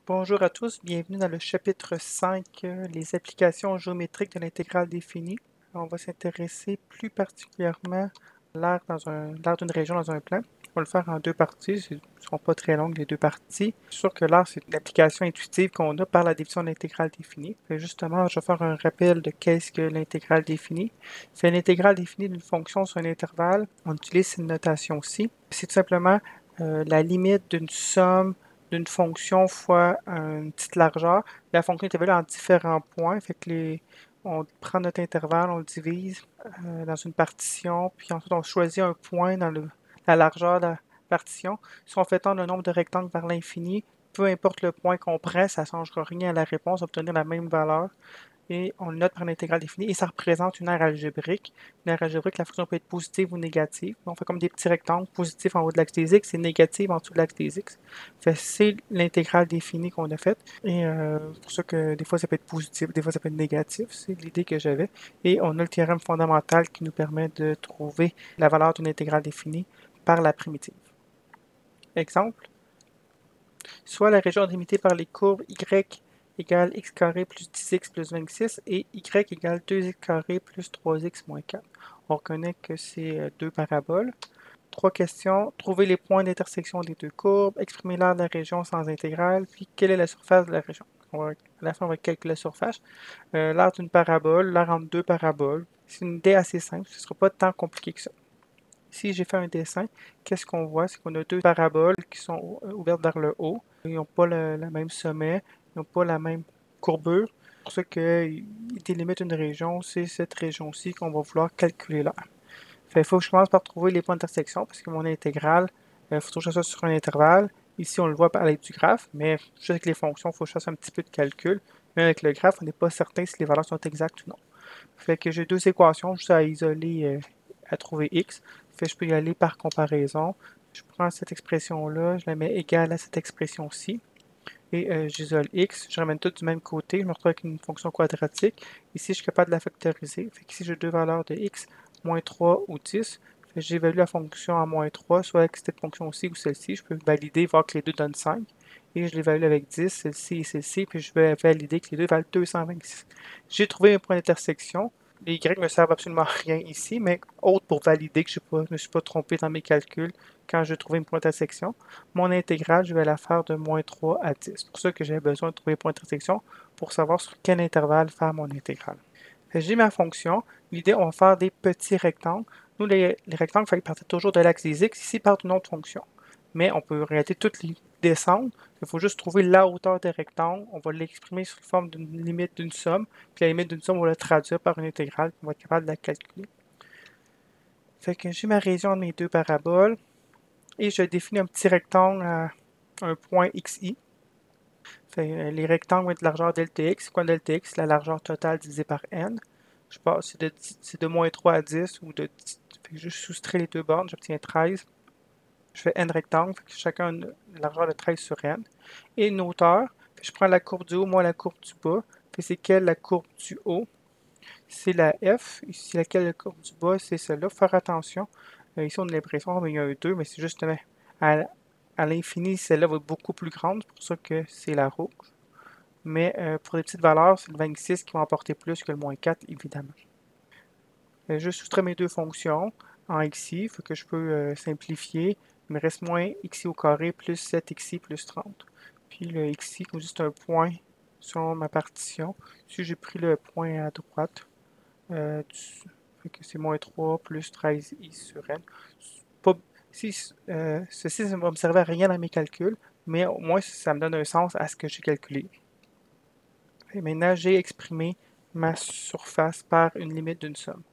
Bonjour à tous, bienvenue dans le chapitre 5, les applications géométriques de l'intégrale définie. On va s'intéresser plus particulièrement à l'aire d'une région dans un plan. On va le faire en deux parties, ce ne seront pas très longues les deux parties. C'est sûr que l'aire, c'est une application intuitive qu'on a par la définition de l'intégrale définie. Justement, je vais faire un rappel de qu'est-ce que l'intégrale définie. C'est l'intégrale définie d'une fonction sur un intervalle. On utilise cette notation-ci. C'est tout simplement la limite d'une somme d'une fonction fois une petite largeur. La fonction est évaluée en différents points. Fait que on prend notre intervalle, on le divise dans une partition, puis ensuite on choisit un point dans la largeur de la partition. Si on fait tendre le nombre de rectangles vers l'infini, peu importe le point qu'on prend, ça ne changera rien à la réponse, on va obtenir la même valeur et on le note par l'intégrale définie et ça représente une aire algébrique. Une aire algébrique, la fonction peut être positive ou négative. On fait comme des petits rectangles, positif en haut de l'axe des x et négatif en dessous de l'axe des x. C'est l'intégrale définie qu'on a faite et c'est pour ça que des fois ça peut être positif, des fois ça peut être négatif. C'est l'idée que j'avais. Et on a le théorème fondamental qui nous permet de trouver la valeur d'une intégrale définie par la primitive. Exemple, soit la région délimitée par les courbes y égale x carré plus 10x plus 26 et y égale 2x carré plus 3x moins 4. On reconnaît que c'est deux paraboles. Trois questions. Trouver les points d'intersection des deux courbes, exprimer l'aire de la région sans intégrale, puis quelle est la surface de la région. À la fin, on va calculer la surface. L'aire d'une parabole, l'aire entre deux paraboles. C'est une idée assez simple, ce ne sera pas tant compliqué que ça. Ici, j'ai fait un dessin. Qu'est-ce qu'on voit? C'est qu'on a deux paraboles qui sont ouvertes vers le haut. Ils n'ont pas le même sommet, ils n'ont pas la même courbure. C'est pour ça qu'ils délimitent une région, c'est cette région-ci qu'on va vouloir calculer là. Il faut que je commence par trouver les points d'intersection parce que mon intégrale, il faut toujours que je fasse ça sur un intervalle. Ici, on le voit à l'aide du graphe, mais juste avec les fonctions, il faut que je fasse un petit peu de calcul. Mais avec le graphe, on n'est pas certain si les valeurs sont exactes ou non. Fait que j'ai deux équations juste à isoler, à trouver x. Fait que je peux y aller par comparaison. Je prends cette expression-là, je la mets égale à cette expression-ci. Et j'isole x, je ramène tout du même côté, je me retrouve avec une fonction quadratique. Ici, je suis capable de la factoriser. Fait qu'ici, j'ai deux valeurs de x, moins 3 ou 10. J'évalue la fonction à moins 3, soit avec cette fonction-ci ou celle-ci. Je peux valider, voir que les deux donnent 5. Et je l'évalue avec 10, celle-ci et celle-ci, puis je vais valider que les deux valent 226. J'ai trouvé un point d'intersection. Les y ne me servent absolument à rien ici, mais autre pour valider que je ne me suis pas trompé dans mes calculs quand j'ai trouvé une point d'intersection. Mon intégrale, je vais la faire de moins 3 à 10. C'est pour ça que j'ai besoin de trouver un point d'intersection pour savoir sur quel intervalle faire mon intégrale. J'ai ma fonction. L'idée, on va faire des petits rectangles. Nous, les rectangles, il partir toujours de l'axe des x. Ici, partent d'une autre fonction. Mais on peut en réalité toutes les descendre. Il faut juste trouver la hauteur des rectangles. On va l'exprimer sous forme d'une limite d'une somme. Puis la limite d'une somme, on va la traduire par une intégrale. On va être capable de la calculer. Fait que j'ai ma région de mes deux paraboles. Et je définis un petit rectangle à un point xi. Les rectangles vont être de largeur delta-x. C'est quoi delta-x? La largeur totale divisée par n. Je passe, c'est de moins 3 à 10 ou de 10. Fait que je soustrais les deux bornes, j'obtiens 13. Je fais n rectangles, fait que chacun a une largeur de 13 sur n. Et une hauteur, je prends la courbe du haut moins la courbe du bas. C'est quelle la courbe du haut? C'est la f. Ici, laquelle la courbe du bas? C'est celle-là. Faire attention. Ici, on a l'impression qu'il y a un 2, mais c'est justement à l'infini, celle-là va être beaucoup plus grande. C'est pour ça que c'est la rouge. Mais pour les petites valeurs, c'est le 26 qui va emporter plus que le moins 4, évidemment. Je soustrais mes deux fonctions en xi, fait que je peux simplifier. Il me reste moins xi au carré plus 7xi plus 30. Puis le xi, comme c'est un point sur ma partition. Ici, j'ai pris le point à droite. Fait que c'est moins 3 plus 13i sur n. Pas, ceci, ça ne va me servir à rien dans mes calculs, mais au moins ça me donne un sens à ce que j'ai calculé. Et maintenant, j'ai exprimé ma surface par une limite d'une somme.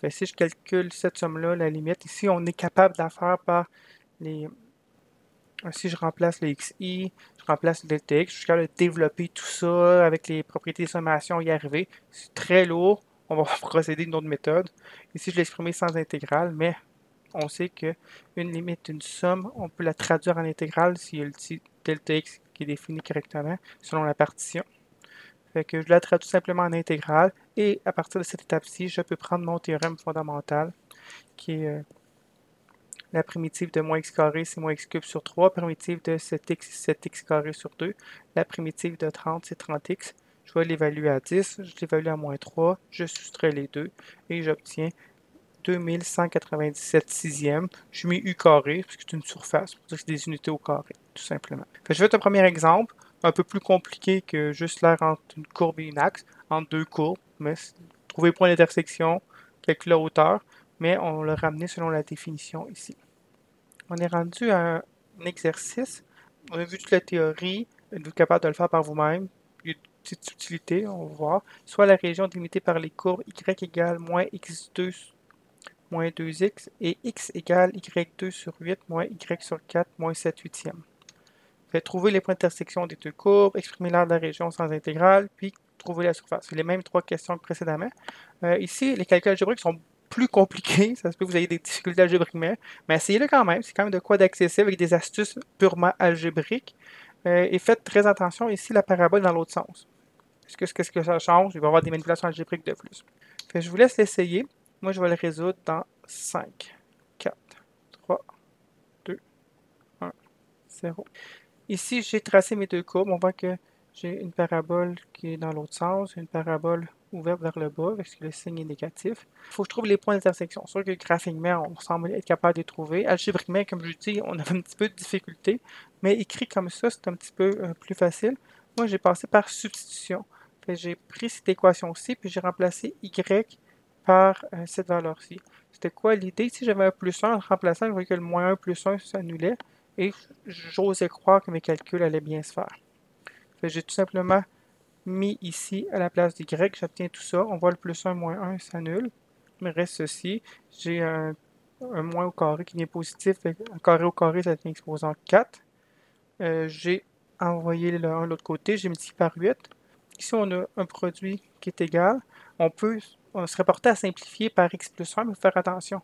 Fait, si je calcule cette somme-là, la limite, ici, on est capable de la faire par les... Si je remplace le xi, je remplace le delta x, je suis capable de développer tout ça avec les propriétés de sommation, y arriver. C'est très lourd, on va procéder d'une autre méthode. Ici, je l'ai exprimé sans intégrale, mais on sait qu'une limite d'une somme, on peut la traduire en intégrale s'il y a le petit delta x qui est défini correctement selon la partition. Fait que je la traduis simplement en intégrale et à partir de cette étape-ci, je peux prendre mon théorème fondamental qui est La primitive de moins x carré, c'est moins x cube sur 3. Primitive de 7x, c'est 7x carré sur 2. La primitive de 30, c'est 30x. Je vais l'évaluer à 10, je l'évalue à moins 3, je soustrais les deux et j'obtiens 2197 sixièmes. Je mets u carré, parce que c'est une surface, pour dire que c'est des unités au carré, tout simplement. Je vais faire un premier exemple, un peu plus compliqué que juste l'air entre une courbe et une axe, entre deux courbes, mais trouver le point d'intersection, calculer la hauteur, mais on l'a ramené selon la définition ici. On est rendu à un exercice. On a vu toute la théorie, vous êtes capable de le faire par vous-même. Il y a une petite utilité, on va voir. Soit la région délimitée par les courbes y égale moins x2 moins 2x et x égale y2 sur 8 moins y sur 4 moins 7 huitièmes. Trouver les points d'intersection des deux courbes, exprimer l'aire de la région sans intégrale, puis trouver la surface. C'est les mêmes trois questions que précédemment. Ici, les calculs algébriques sont plus compliqués. Ça se peut que vous ayez des difficultés algébriques, mais essayez-le quand même. C'est quand même de quoi d'accessible avec des astuces purement algébriques. Et faites très attention ici, la parabole dans l'autre sens. Qu'est-ce que ça change? Il va y avoir des manipulations algébriques de plus. Je vous laisse l'essayer. Moi, je vais le résoudre dans 5, 4, 3, 2, 1, 0. Ici, j'ai tracé mes deux courbes. On voit que j'ai une parabole qui est dans l'autre sens, une parabole ouverte vers le bas, parce que le signe est négatif. Il faut que je trouve les points d'intersection. Sûr que graphiquement, on semble être capable de les trouver. Algébriquement, comme je dis, on a un petit peu de difficulté, mais écrit comme ça, c'est un petit peu plus facile. Moi, j'ai passé par substitution. J'ai pris cette équation-ci, puis j'ai remplacé y par cette valeur-ci. C'était quoi l'idée? Si j'avais un plus 1 en remplaçant, je voyais que le moins 1 plus 1 s'annulait. Et j'osais croire que mes calculs allaient bien se faire. J'ai tout simplement mis ici à la place d'y, j'obtiens tout ça. On voit le plus 1, moins 1 s'annule. Il me reste ceci. J'ai un moins au carré qui devient positif. Un carré au carré, ça devient exposant 4. J'ai envoyé le 1 de l'autre côté. J'ai multiplié par 8. Ici, on a un produit qui est égal. On serait porté à simplifier par x plus 1, mais il faut faire attention.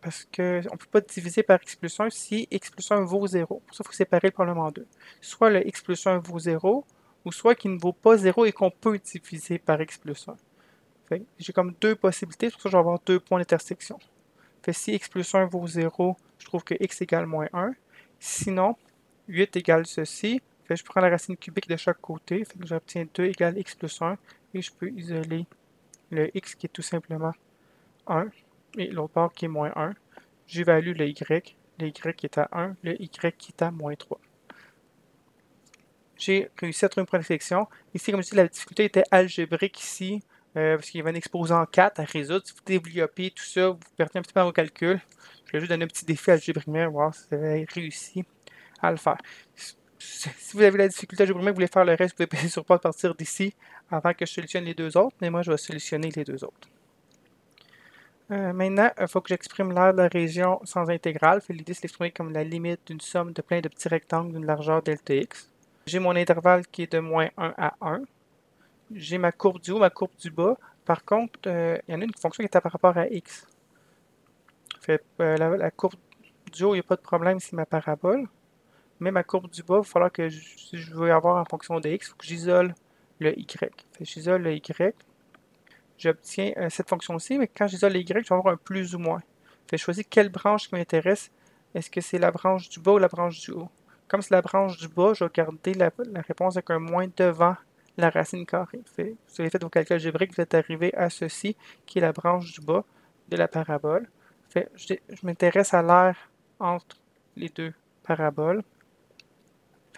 Parce qu'on ne peut pas diviser par x plus 1 si x plus 1 vaut 0. Pour ça, il faut séparer le problème en deux. Soit le x plus 1 vaut 0, ou soit qu'il ne vaut pas 0 et qu'on peut diviser par x plus 1. J'ai comme deux possibilités, c'est pour ça que je vais avoir deux points d'intersection. Si x plus 1 vaut 0, je trouve que x égale moins 1. Sinon, 8 égale ceci. Je prends la racine cubique de chaque côté. J'obtiens 2 égale x plus 1. Et je peux isoler le x qui est tout simplement 1. Et l'autre bord qui est moins 1. J'évalue le y qui est à 1, le y qui est à moins 3. J'ai réussi à trouver une point d'intersection. Ici, comme je dis, la difficulté était algébrique ici, parce qu'il y avait un exposant 4 à résoudre. Si vous développez tout ça, vous perdez un petit peu dans vos calculs. Je vais juste donner un petit défi algébriquement, voir si vous avez réussi à le faire. Si vous avez la difficulté algébriquement, vous voulez faire le reste, vous pouvez passer sur pause à partir d'ici avant que je solutionne les deux autres, mais moi, je vais solutionner les deux autres. Maintenant, il faut que j'exprime l'aire de la région sans intégrale. L'idée, c'est d'exprimer comme la limite d'une somme de plein de petits rectangles d'une largeur delta x. J'ai mon intervalle qui est de moins 1 à 1. J'ai ma courbe du haut, ma courbe du bas. Par contre, il y en a une fonction qui est par rapport à x. La courbe du haut, il n'y a pas de problème, c'est ma parabole. Mais ma courbe du bas, il va falloir que si je veux avoir en fonction de x, il faut que j'isole le y. J'isole le y. J'obtiens cette fonction-ci, mais quand j'isole les y, je vais avoir un plus ou moins. Je choisis quelle branche qui m'intéresse. Est-ce que c'est la branche du bas ou la branche du haut? Comme c'est la branche du bas, je vais garder la réponse avec un moins devant la racine carrée. Vous avez fait vos calculs algébriques, vous êtes arrivé à ceci, qui est la branche du bas de la parabole. Je m'intéresse à l'aire entre les deux paraboles.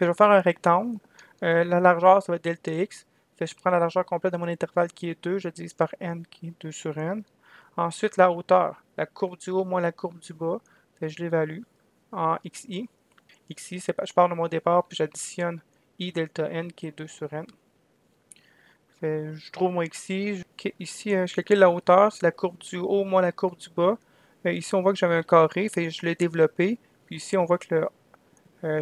Je vais faire un rectangle. La largeur, ça va être delta x. Je prends la largeur complète de mon intervalle qui est 2, je divise par n qui est 2 sur n. Ensuite, la hauteur, la courbe du haut moins la courbe du bas, je l'évalue en xi. Xi, je pars de mon départ, puis j'additionne i delta n qui est 2 sur n. Je trouve mon xi. Ici, je calcule la hauteur, c'est la courbe du haut moins la courbe du bas. Ici, on voit que j'avais un carré, je l'ai développé. Puis ici, on voit que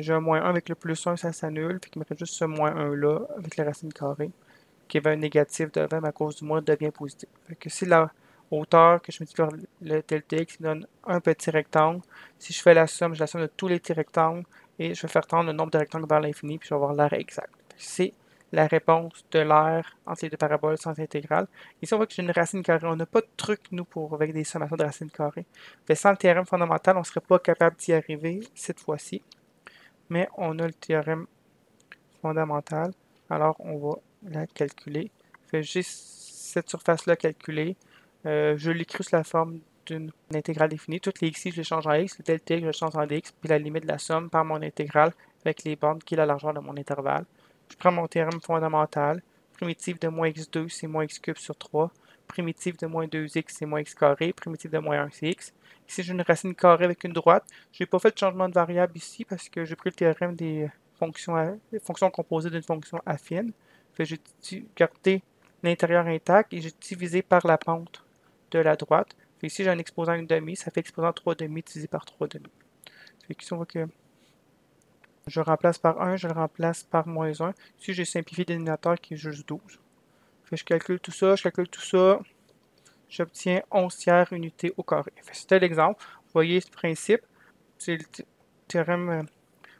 j'ai un moins 1 avec le plus 1, ça s'annule. Puis il me reste juste ce moins 1 là avec la racine carrée, qui avait un négatif devant, mais à cause du moins devient positif. Si la hauteur que je multiplie par le delta x me donne un petit rectangle, si je fais la somme, de tous les petits rectangles et je vais faire tendre le nombre de rectangles vers l'infini, puis je vais avoir l'aire exact. C'est la réponse de l'aire entre les deux paraboles sans intégrale. Ici, on voit que j'ai une racine carrée. On n'a pas de truc, nous, avec des sommations de racines carrées. Sans le théorème fondamental, on ne serait pas capable d'y arriver cette fois-ci. Mais on a le théorème fondamental. Alors, on va la calculer. J'ai cette surface-là calculée. Je l'écris sous la forme d'une intégrale définie. Toutes les x, je les change en x. Le delta x, je le change en dx. Puis la limite de la somme par mon intégrale avec les bornes qui est la largeur de mon intervalle. Je prends mon théorème fondamental. Primitive de moins x2, c'est moins x cube sur 3. Primitive de moins 2x, c'est moins x carré. Primitive de moins 1, c'est x. Ici, j'ai une racine carrée avec une droite. Je n'ai pas fait de changement de variable ici parce que j'ai pris le théorème des fonctions composées d'une fonction affine. J'ai gardé l'intérieur intact et j'ai divisé par la pente de la droite. Ici, j'ai un exposant 1,5, ça fait exposant 3,5 divisé par 3,5. Ici, on voit que je remplace par 1, je le remplace par moins 1. Ici, j'ai simplifié le dénominateur qui est juste 12. Je calcule tout ça, j'obtiens 11 tiers unités au carré. C'était l'exemple. Vous voyez ce principe. C'est le théorème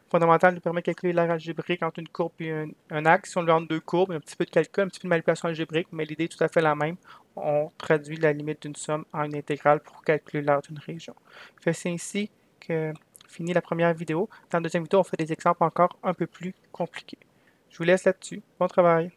fondamental nous permet de calculer l'aire algébrique entre une courbe et un axe. Si on lui entre deux courbes, un petit peu de calcul, un petit peu de manipulation algébrique, mais l'idée est tout à fait la même. On traduit la limite d'une somme en une intégrale pour calculer l'aire d'une région. C'est ainsi que finit la première vidéo. Dans la deuxième vidéo, on fait des exemples encore un peu plus compliqués. Je vous laisse là-dessus. Bon travail!